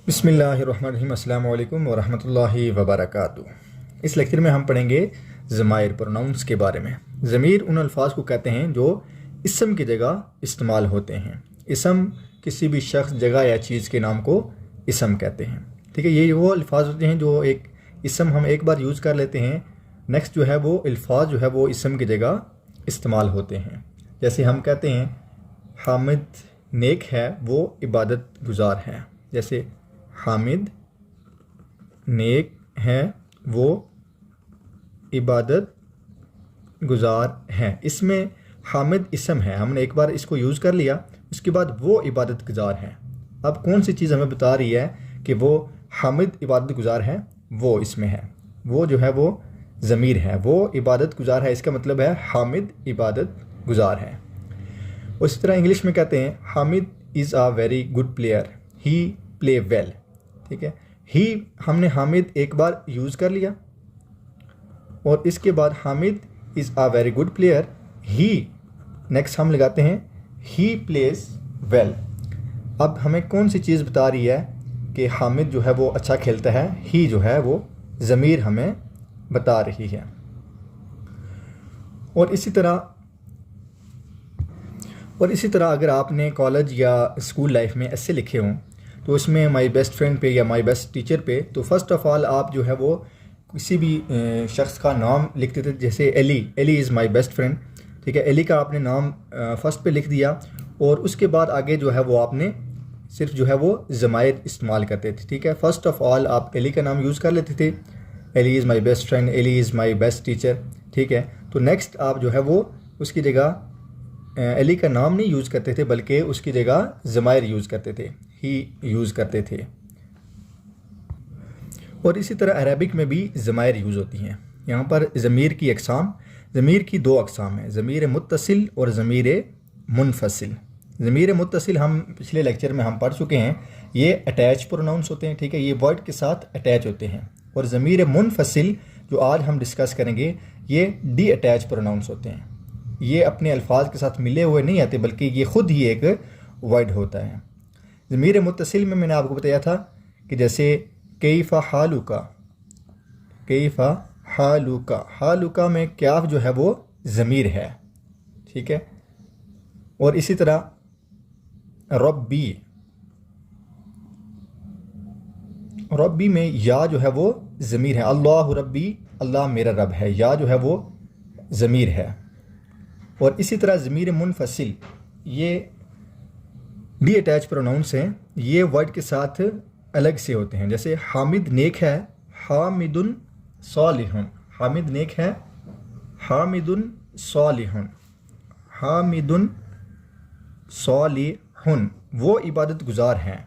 बिस्मिल्लाहिर्रहमानिर्रहीम। अस्सलामु अलैकुम वरहमतुल्लाहि वबरकातुहू। इस लेक्चर में हम पढ़ेंगे ज़माइर प्रोनाउंस के बारे में। ज़मीर उन अल्फाज को कहते हैं जो इसम की जगह इस्तेमाल होते हैं। इसम किसी भी शख्स, जगह या चीज़ के नाम को इसम कहते हैं। ठीक है, ये वो अल्फाज होते हैं जो एक इसम हम एक बार यूज़ कर लेते हैं, नेक्स्ट जो है वो अल्फाज जो है वो इसम की जगह इस्तेमाल होते हैं। जैसे हम कहते हैं हामिद नेक है, वो इबादत गुजार है। जैसे हामिद नेक है, वो इबादत गुजार है। इसमें हामिद इसम है, हमने एक बार इसको यूज़ कर लिया, उसके बाद वो इबादत गुजार है। अब कौन सी चीज़ हमें बता रही है कि वो हामिद इबादत गुजार है, वो इसमें है, वो जो है वो ज़मीर है, वो इबादत गुजार है, इसका मतलब है हामिद इबादत गुजार है। उसी तरह इंग्लिश में कहते हैं Hamid is a very good player, he play well. ठीक है, ही हमने हामिद एक बार यूज़ कर लिया और इसके बाद Hamid is a very good player, he next हम लगाते हैं ही प्लेज वेल। अब हमें कौन सी चीज़ बता रही है कि हामिद जो है वो अच्छा खेलता है, ही जो है वो ज़मीर हमें बता रही है। और इसी तरह अगर आपने कॉलेज या स्कूल लाइफ में ऐसे लिखे हों तो उसमें माई बेस्ट फ्रेंड पे या माई बेस्ट टीचर पे, तो फर्स्ट ऑफ़ ऑल आप जो है वो किसी भी शख्स का नाम लिखते थे। जैसे Ellie is my best friend. ठीक है, एली का आपने नाम फर्स्ट पे लिख दिया और उसके बाद आगे जो है वो आपने सिर्फ जो है वो ज़माइर इस्तेमाल करते थे। ठीक है, फर्स्ट ऑफ़ ऑल आप एली का नाम यूज़ कर लेते थे, Ellie is my best friend, Ellie is my best teacher. ठीक है, तो नेक्स्ट आप जो है वो उसकी जगह एली का नाम नहीं यूज़ करते थे, बल्कि उसकी जगह ज़माइर यूज़ करते थे, ही यूज़ करते थे। और इसी तरह अरबिक में भी ज़माइर यूज़ होती हैं। यहाँ पर ज़मीर की अक़साम, ज़मीर की दो अक़साम हैं, ज़मीर मुत्तसिल और ज़मीर मुनफसिल। ज़मीर मुत्तसिल हम पिछले लेक्चर में हम पढ़ चुके हैं, ये अटैच प्रोनाउंस होते हैं। ठीक है, ये वर्ड के साथ अटैच होते हैं। और ज़मीर मुनफसिल जो आज हम डिस्कस करेंगे, ये डी अटैच प्रोनाउंस होते हैं। ये अपने अल्फाज के साथ मिले हुए नहीं आते, बल्कि ये ख़ुद ही एक वर्ड होता है। ज़मीर मुत्तसिल में मैंने आपको बताया था कि जैसे कैफ़ा हालुका, कैफ़ा हालुका, हालुका में क्याफ जो है वो ज़मीर है। ठीक है, और इसी तरह रब्बी, रब्बी में या जो है वो ज़मीर है। अल्लाह रब्बी, अल्लाह मेरा रब है, या जो है वो ज़मीर है। और इसी तरह ज़मीर मुनफसिल, ये डी अटैच प्रोनाउंस हैं, ये वर्ड के साथ अलग से होते हैं। जैसे हामिद नेक है, हामिदुन सालिहुन, हामिद नेक है, हामिदुन सालिहुन, हामिदुन सालिहुन, वो इबादत गुजार हैं,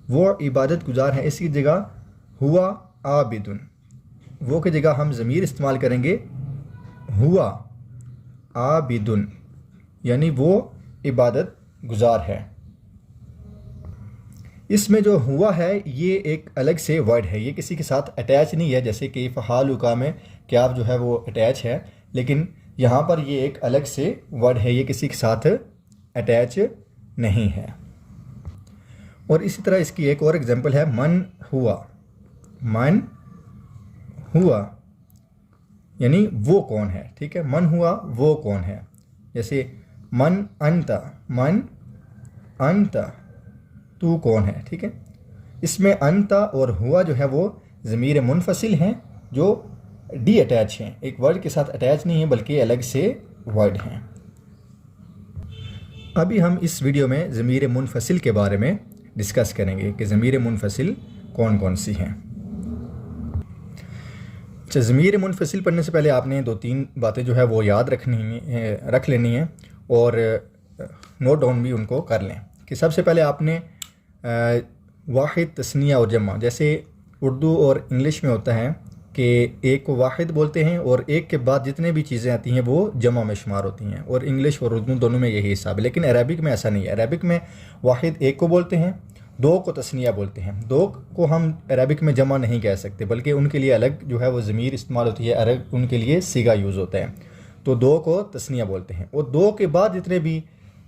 वो इबादत गुजार हैं। इसकी जगह हुआ आबिदुन, वो की जगह हम ज़मीर इस्तेमाल करेंगे हुआ आबिदुन, यानी वो इबादत गुजार है। इसमें जो हुआ है ये एक अलग से वर्ड है, ये किसी के साथ अटैच नहीं है। जैसे कि फ़हालुका में क्या जो है वो अटैच है, लेकिन यहाँ पर ये एक अलग से वर्ड है, ये किसी के साथ अटैच नहीं है। और इसी तरह इसकी एक और एग्जांपल है मन हुआ, मन हुआ यानी वो कौन है। ठीक है, मन हुआ वो कौन है। जैसे मन अंता, मन अंता, तू कौन है। ठीक है, इसमें अंता और हुआ जो है वो ज़मीर मुनफसिल हैं, जो डी अटैच हैं, एक वर्ड के साथ अटैच नहीं है, बल्कि अलग से वर्ड हैं। अभी हम इस वीडियो में ज़मीर मुनफसिल के बारे में डिस्कस करेंगे कि ज़मीर मुनफसिल कौन कौन सी हैं। अच्छा, ज़मीर मुनफसिल पढ़ने से पहले आपने दो तीन बातें जो है वो याद रख लेनी है और नोट डाउन भी उनको कर लें। कि सबसे पहले आपने वाहिद, तस्निया और जमा, जैसे उर्दू और इंग्लिश में होता है कि एक को वाहिद बोलते हैं और एक के बाद जितने भी चीज़ें आती हैं वो जमा में शुमार होती हैं, और इंग्लिश और उर्दू दोनों में यही हिसाब है। लेकिन अरबिक में ऐसा नहीं है। अरबिक में वाहिद एक को बोलते हैं, दो को तस्निया बोलते हैं। दो को हम अरबिक में जमा नहीं कह सकते, बल्कि उनके लिए अलग जो है वो ज़मीर इस्तेमाल होती है, उनके लिए सीगा यूज़ होता है। तो दो को तस्निया बोलते हैं, और दो के बाद जितने भी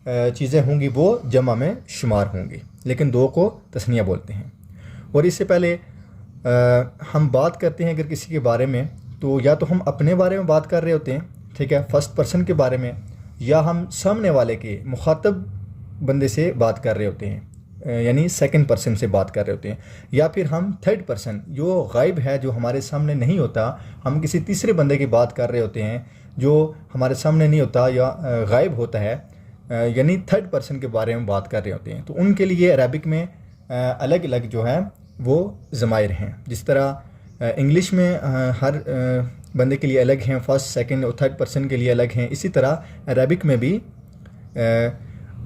चीज़ें होंगी वो जमा में शुमार होंगी, लेकिन दो को तस्निया बोलते हैं। और इससे पहले हम बात करते हैं अगर किसी के बारे में, तो या तो हम अपने बारे में बात कर रहे होते हैं, ठीक है, फर्स्ट पर्सन के बारे में, या हम सामने वाले के मुखातब बंदे से बात कर रहे होते हैं, यानी सेकंड पर्सन से बात कर रहे होते हैं, या फिर हम थर्ड पर्सन जो गायब है, जो हमारे सामने नहीं होता, हम किसी तीसरे बंदे की बात कर रहे होते हैं जो हमारे सामने नहीं होता या गायब होता है, यानी थर्ड पर्सन के बारे में बात कर रहे होते हैं। तो उनके लिए अरबिक में अलग अलग जो है वो ज़माइर हैं। जिस तरह इंग्लिश में हर बंदे के लिए अलग हैं, फर्स्ट सेकंड और थर्ड पर्सन के लिए अलग हैं, इसी तरह अरबिक में भी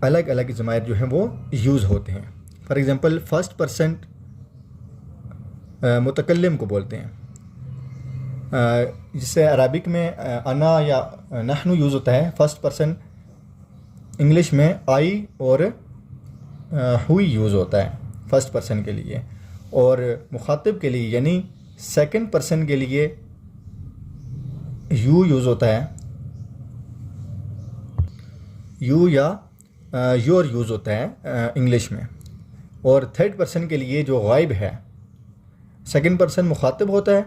अलग अलग ज़माइर जो हैं वो यूज़ होते हैं। फॉर एग्ज़ाम्पल फर्स्ट पर्सन मुतकल्लिम को बोलते हैं, जिससे अरबिक में अना या नहनु यूज़ होता है। फर्स्ट पर्सन इंग्लिश में आई और हुई यूज़ होता है फर्स्ट पर्सन के लिए, और मुखातिब के लिए यानी सेकंड पर्सन के लिए यू यूज़ होता है, यू या योर यूज़ होता है इंग्लिश में। और थर्ड पर्सन के लिए जो गायब है, सेकंड पर्सन मुखातिब होता है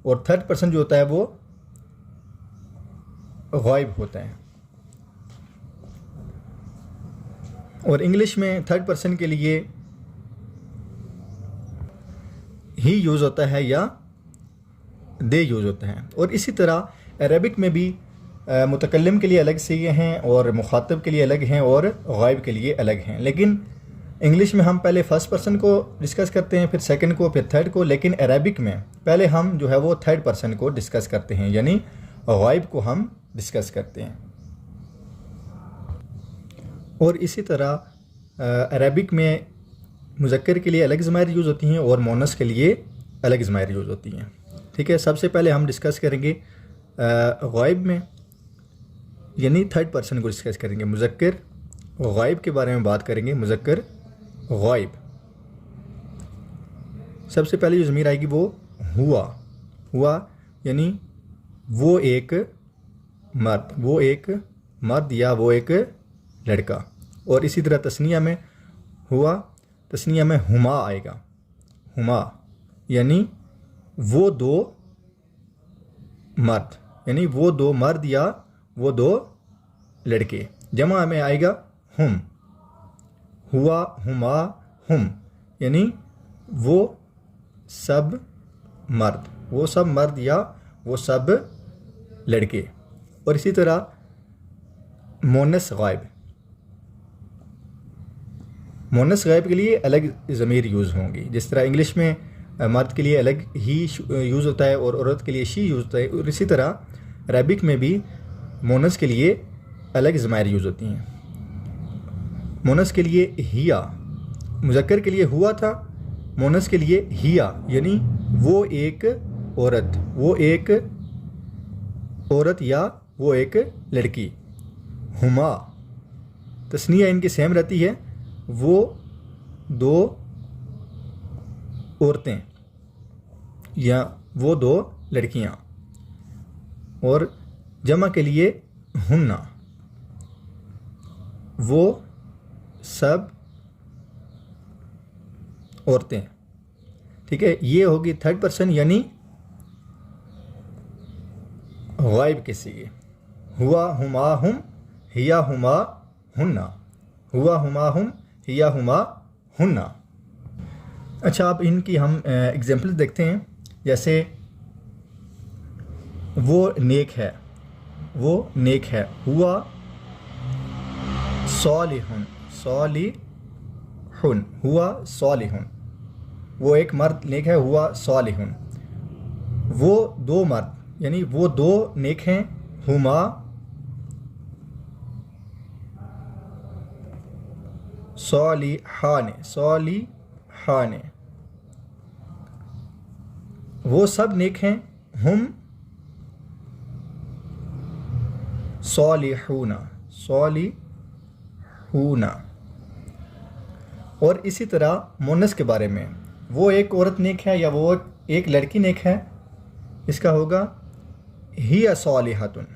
और थर्ड पर्सन जो होता है वो गायब होता है। और इंग्लिश में थर्ड पर्सन के लिए ही यूज़ होता है या दे यूज़ होता है। और इसी तरह अरबिक में भी मुतकल्लिम के लिए अलग से ये हैं और मुखातिब के लिए अलग हैं और गायब के लिए अलग हैं। लेकिन इंग्लिश में हम पहले फर्स्ट पर्सन को डिस्कस करते हैं, फिर सेकंड को, फिर थर्ड को, लेकिन अरबिक में पहले हम जो है वो थर्ड पर्सन को डिस्कस करते हैं, यानी गायब को हम डिस्कस करते हैं। और इसी तरह अरबिक में मुज़क्कर के लिए अलग ज़माइर यूज़ होती हैं और मोनस के लिए अलग ज़माइर यूज़ होती हैं। ठीक है, सबसे पहले हम डिस्कस करेंगे गायब में, यानी थर्ड पर्सन को डिस्कस करेंगे। मुज़क्कर गायब के बारे में बात करेंगे। मुज़क्कर गायब, सबसे पहले जो ज़मीर आएगी वो हुआ। हुआ यानी वो एक मर्द, वो एक मर्द या वो एक लड़का। और इसी तरह तस्निया में हुआ, तस्निया में हुमा आएगा। हुमा यानी वो दो मर्द, यानी वो दो मर्द या वो दो लड़के। जमा में आएगा हुम। हुआ, हुमा, हुम यानी वो सब मर्द, वो सब मर्द या वो सब लड़के। और इसी तरह मोनस गायब, मोनस गायब के लिए अलग ज़मीर यूज़ होंगी। जिस तरह इंग्लिश में मर्द के लिए अलग ही यूज़ होता है और औरत के लिए शी यूज़ होता है, और इसी तरह अरबिक में भी मोनस के लिए अलग ज़माइर यूज़ होती हैं। मोनस के लिए हिया, मुज़क्कर के लिए हुआ था, मोनस के लिए हिया यानी वो एक औरत, वो एक औरत या वो एक लड़की। हुमा तस्निया इनकी सेम रहती है, वो दो औरतें या वो दो लड़कियां। और जमा के लिए हुन्ना, वो सब औरतें। ठीक है, ये होगी थर्ड पर्सन यानी गायब के सिगे। हुआ, हुमा, हुम, हिया, हुमा, हुन्ना। हुआ, हुमा, हुम, हिया, हुमा, हुन्ना। अच्छा, अब इनकी हम एग्जाम्पल्स देखते हैं। जैसे वो नेक है, वो नेक है। हुआ सालिहुन, सालिहुन, हुआ सालिहुन, वो एक मर्द नेक है। हुआ सालिहुन, वो दो मर्द यानी वो दो नेक हैं। हुमा सालिहाने, सालिहाने, वो सब नेक हैं। हुम सालिहूना, सालिहूना। और इसी तरह मोनस के बारे में, वो एक औरत नेक है या वो एक लड़की नेक है, इसका होगा हिया सालिहतुन,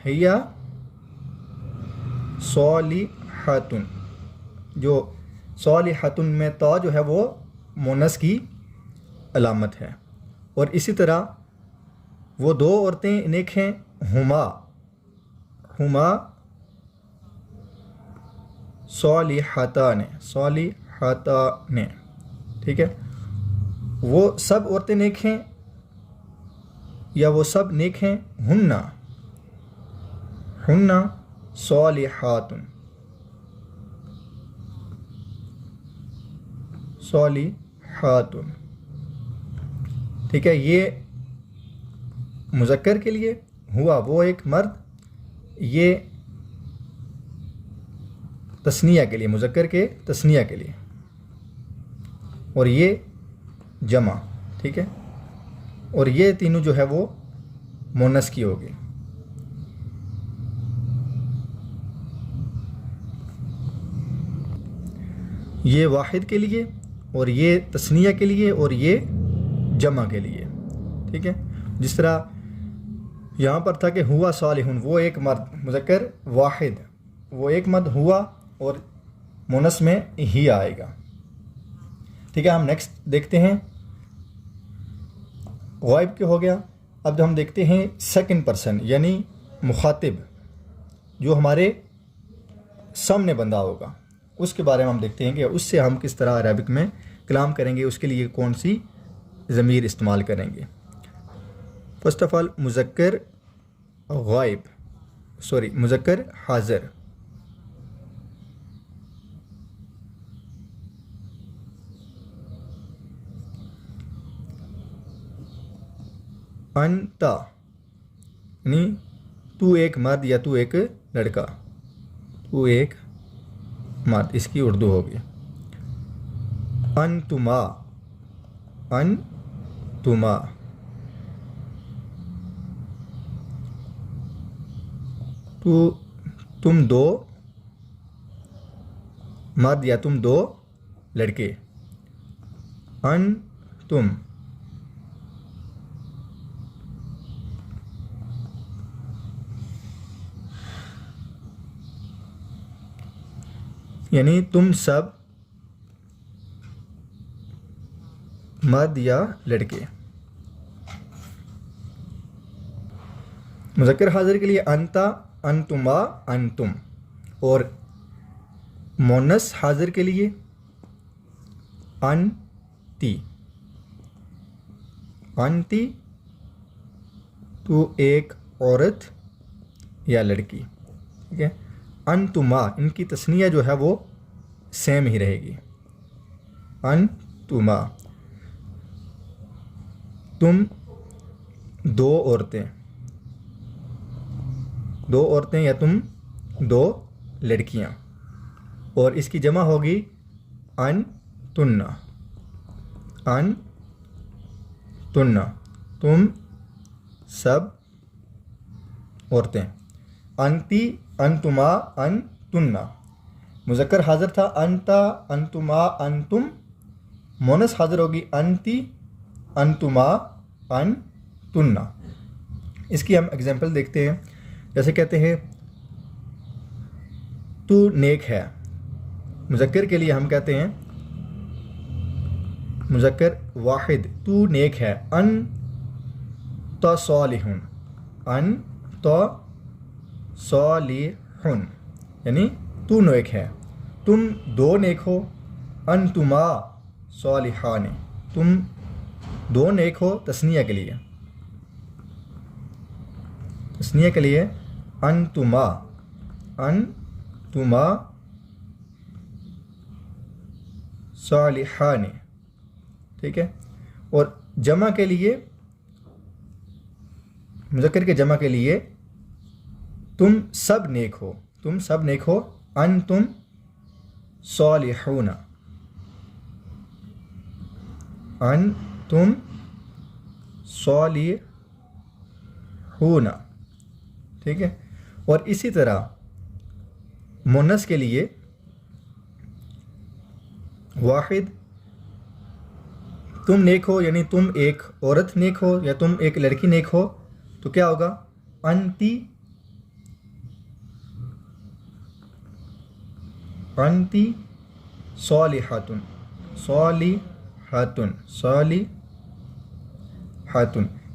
हिया सालिहतुन। सालिहातुन, जो सालिहातुन में ता जो है वो मुन्नस की अलामत है। और इसी तरह वो दो औरतें नेक हैं, हुमा, हुमा सालिहातान, सालिहातान, ठीक है। वो सब औरतें नेक हैं या वो सब नेक हैं, हुन्ना, हुन्ना सालिहातुन, सालिहातुन, ठीक है। ये मुज़क्कर के लिए हुआ वो एक मर्द, ये तस्निया के लिए, मुज़क्कर के तस्निया के लिए, और ये जमा, ठीक है। और ये तीनों जो है वो मुन्नस की होगी। ये वाहिद के लिए, और ये तस्निया के लिए, और ये जमा के लिए, ठीक है। जिस तरह यहाँ पर था कि हुआ सालिहुन, वो एक मर्द, मुज़क्कर वाहिद, वो एक मर्द हुआ और मुन्नस में ही आएगा, ठीक है। हम नेक्स्ट देखते हैं, गायब के हो गया। अब हम देखते हैं सेकंड पर्सन यानी मुखातिब, जो हमारे सामने बंदा होगा, उसके बारे में हम देखते हैं कि उससे हम किस तरह अरबिक में कलाम करेंगे, उसके लिए कौन सी ज़मीर इस्तेमाल करेंगे। फर्स्ट ऑफ ऑल मुज़क्कर गायब, सॉरी मुज़क्कर हाज़िर, अंता यानी तू एक मर्द या तू एक लड़का, तू एक मर्द, इसकी उर्दू होगी अनतुमा, अनतुमा, तुम दो मर्द या तुम दो लड़के, तुम, यानी तुम सब मर्द या लड़के। मुज़क्कर हाज़िर के लिए अंता, अंतुमा, अंतुम, और मुन्नस हाज़िर के लिए अंती, अंती, तू एक औरत या लड़की, ठीक है। अंतुमा, इनकी तस्निया जो है वो सेम ही रहेगी, अंतुमा, तुम दो औरतें, दो औरतें या तुम दो लड़कियां, और इसकी जमा होगी तुन्ना, तुन्ना, तुम सब औरतें, अंती, अंतुमा, तुन्ना। मुज़क्कर हाज़िर था अंता, अंतुमा, अंतुम, मुन्नस हाज़िर होगी अंती, अंतुमा, तुन्ना। इसकी हम एग्जाम्पल देखते हैं, जैसे कहते हैं तू नेक है, मुज़क्कर के लिए हम कहते हैं मुज़क्कर वाहिद, तू नेक है, सालिहुन, सालिहुन, यानी तू नेक है, तुम दो नेक हो, तुमा सालिहाने, तुम दो नेक हो, तस्निया के लिए, तस्निया के लिए तुमा, तुमा सालिहाने, ठीक है। और जमा के लिए, मुज़क्कर के जमा के लिए तुम सब नेक हो, तुम सब नेक हो, तुम सालिहूना, तुम सालिहूना, ठीक है। और इसी तरह मुन्नस के लिए वाहिद, तुम नेक हो, यानी तुम एक औरत नेक हो या तुम एक लड़की नेक हो, तो क्या होगा अंती, अंती सालिहातुन, सालिहातुन, सालिहातुन।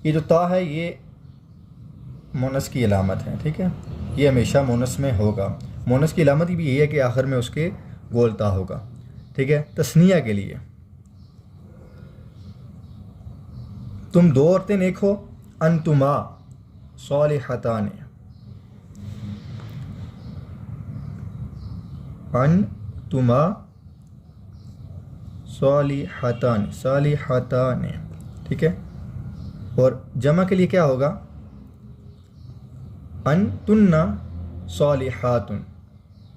ये जो ता है ये मोनस की अलामत है, ठीक है, ये हमेशा मोनस में होगा। मोनस की अलामत भी यही है कि आखिर में उसके गोल ता होगा, ठीक है। तस्निया के लिए तुम दो औरतें देखो, अंतुमा सालिहतान, अंतुमा सालिहतान, सालिहतान, ठीक है। और जमा के लिए क्या होगा, अंतुन्ना सालिहातुन,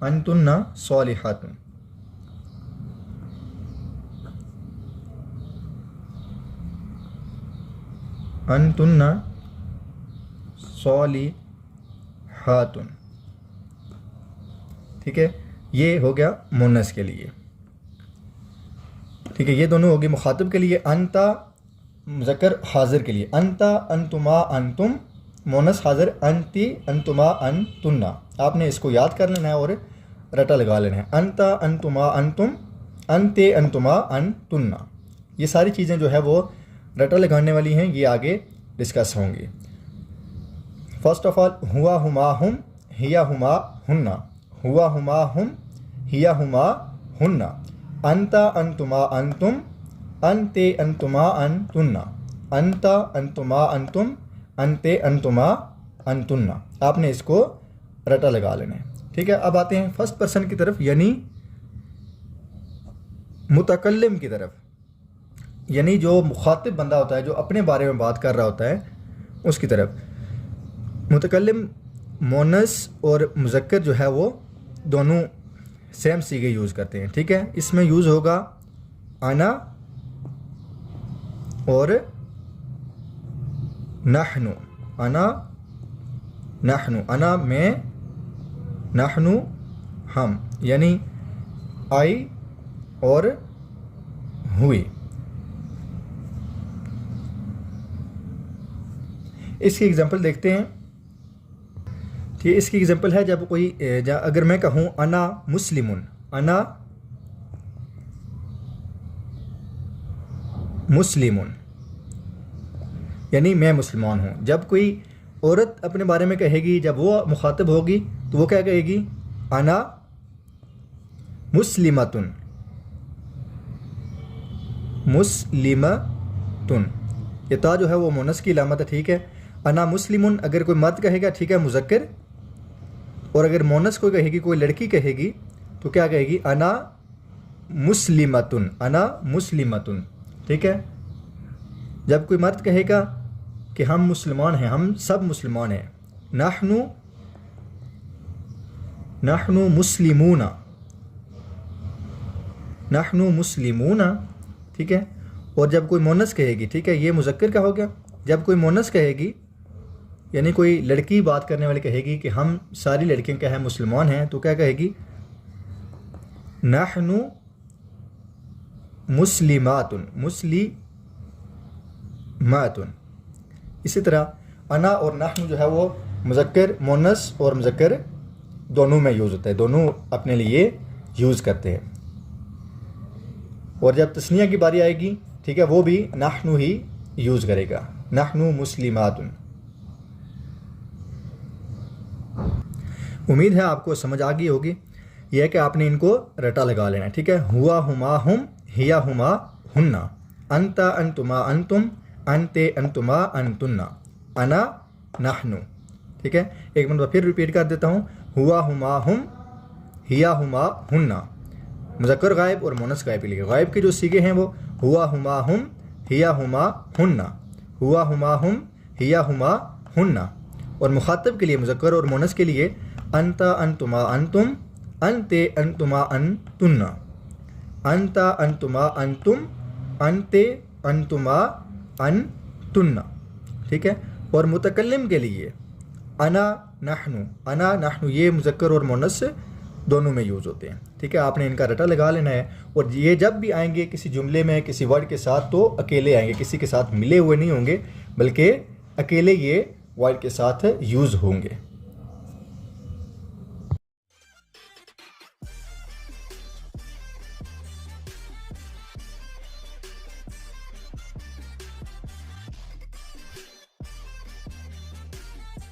अंतुन्ना सालिहातुन, अंतुन्ना सालिहातुन, ठीक है। ये हो गया मुन्नस के लिए, ठीक है। ये दोनों होगी मुखातिब के लिए। अंता मुज़क्कर हाजिर के लिए, अंता अंतुमा अंतुम, मोनस हाजिर अंती अंतुमा अंतुन्ना। आपने इसको याद कर लेना है और रटा लगा लेना है। अंता अंतुमा अंतुम, अंते अंतुमा अंतुन्ना। ये सारी चीज़ें जो है वो रटा लगाने वाली हैं, ये आगे डिस्कस होंगी। फर्स्ट ऑफ ऑल हुआ हुमा हुम, हिया हुमा हुन्ना, हुआ हुमा हुम, हिया हुमा हुन्ना, अंता अंतुमा अंतुम, अंते अंतुमा अंतुन्ना, अंता अंतुमा अंतुम, अंते अंतुमा अंतुन्ना। आपने इसको रटा लगा लेना है, ठीक है। अब आते हैं फर्स्ट पर्सन की तरफ, यानी मुतकल्लिम की तरफ, यानी जो मुखातिब बंदा होता है, जो अपने बारे में बात कर रहा होता है, उसकी तरफ। मुतकल्लिम मोनस और मुज़क्कर जो है वो दोनों सेम सीगे यूज़ करते हैं, ठीक है। इसमें यूज़ होगा अना और नहनु, अना नहनु, अना मैं, नहनु हम, यानी आई और हुई। इसकी एग्जांपल देखते हैं, ठीक है। इसकी एग्जांपल है जब कोई अगर मैं कहूँ अना मुस्लिमुन, अना मुस्लिमुन, यानी मैं मुसलमान हूँ। जब कोई औरत अपने बारे में कहेगी, जब वो मुखातिब होगी तो वो क्या कहेगी, अना मुस्लिमतुन, मुस्लिमतुन। ये ता जो है वो मोनस की अलामत है, ठीक है। अना मुस्लिमुन अगर कोई मर्द कहेगा, ठीक है, मुज़क्कर। और अगर मोनस को कहेगी, कोई लड़की कहेगी, तो क्या कहेगी, अना मुस्लिमतुन, अना मुस्लिमतुन, ठीक है। जब कोई मर्द कहेगा कि हम मुसलमान हैं, हम सब मुसलमान हैं, नहनु नहनु मुस्लिमूना, नहनु मुस्लिमूना, ठीक है। और जब कोई मोनस कहेगी, ठीक है, ये मुज़क्कर का हो गया। जब कोई मोनस कहेगी, यानी कोई लड़की बात करने वाली कहेगी कि हम सारी लड़कियां क्या है, मुसलमान हैं, तो क्या कहेगी, नहनु मुस्लिमातुन, मुस्लिमातुन। इसी तरह अना और नहनु जो है वो मुज़क्कर, मोनस और मुज़क्कर दोनों में यूज़ होता है, दोनों अपने लिए यूज़ करते हैं। और जब तस्निया की बारी आएगी, ठीक है, वो भी नहनु ही यूज़ करेगा, नहनु मुस्लिमातुन। उम्मीद है आपको समझ आ गई होगी। यह है कि आपने इनको रटा लगा लेना है, ठीक है। हुआ हुमा हुम, हिया हुमा हुन्ना, अंता अंतुमा अंतुम, अंते अंतुमा अंतुन्ना, अना नहनु, ठीक है। एक मिनट फिर रिपीट कर देता हूँ। हुआ हुमा हुम, हिया हुमा हुन्ना, मुज़क्कर गायब और मोनस गायब के लिए। गायब के जो सीगे हैं वो हुआ हुमा हुम, हिया हुमा हुन्ना, हुआ हुमा हुम, हिया हुमा हुन्ना। और मुखातिब के लिए मुज़क्कर और मोनस के लिए अंता अंतुमा अंतुम, अंते अंतुमा अंतुन्ना, अंता अंतुमा अंतुम, अंते अंतुमा अंतुन्ना, ठीक है। और मुतकल्लिम के लिए अना नहनु, अना नहनु, ये मुज़क्कर और मोनस दोनों में यूज़ होते हैं, ठीक है। आपने इनका रटा लगा लेना है। और ये जब भी आएंगे किसी जुमले में, किसी वर्ड के साथ, तो अकेले आएंगे, किसी के साथ मिले हुए नहीं होंगे, बल्कि अकेले ये वर्ड के साथ यूज़ होंगे।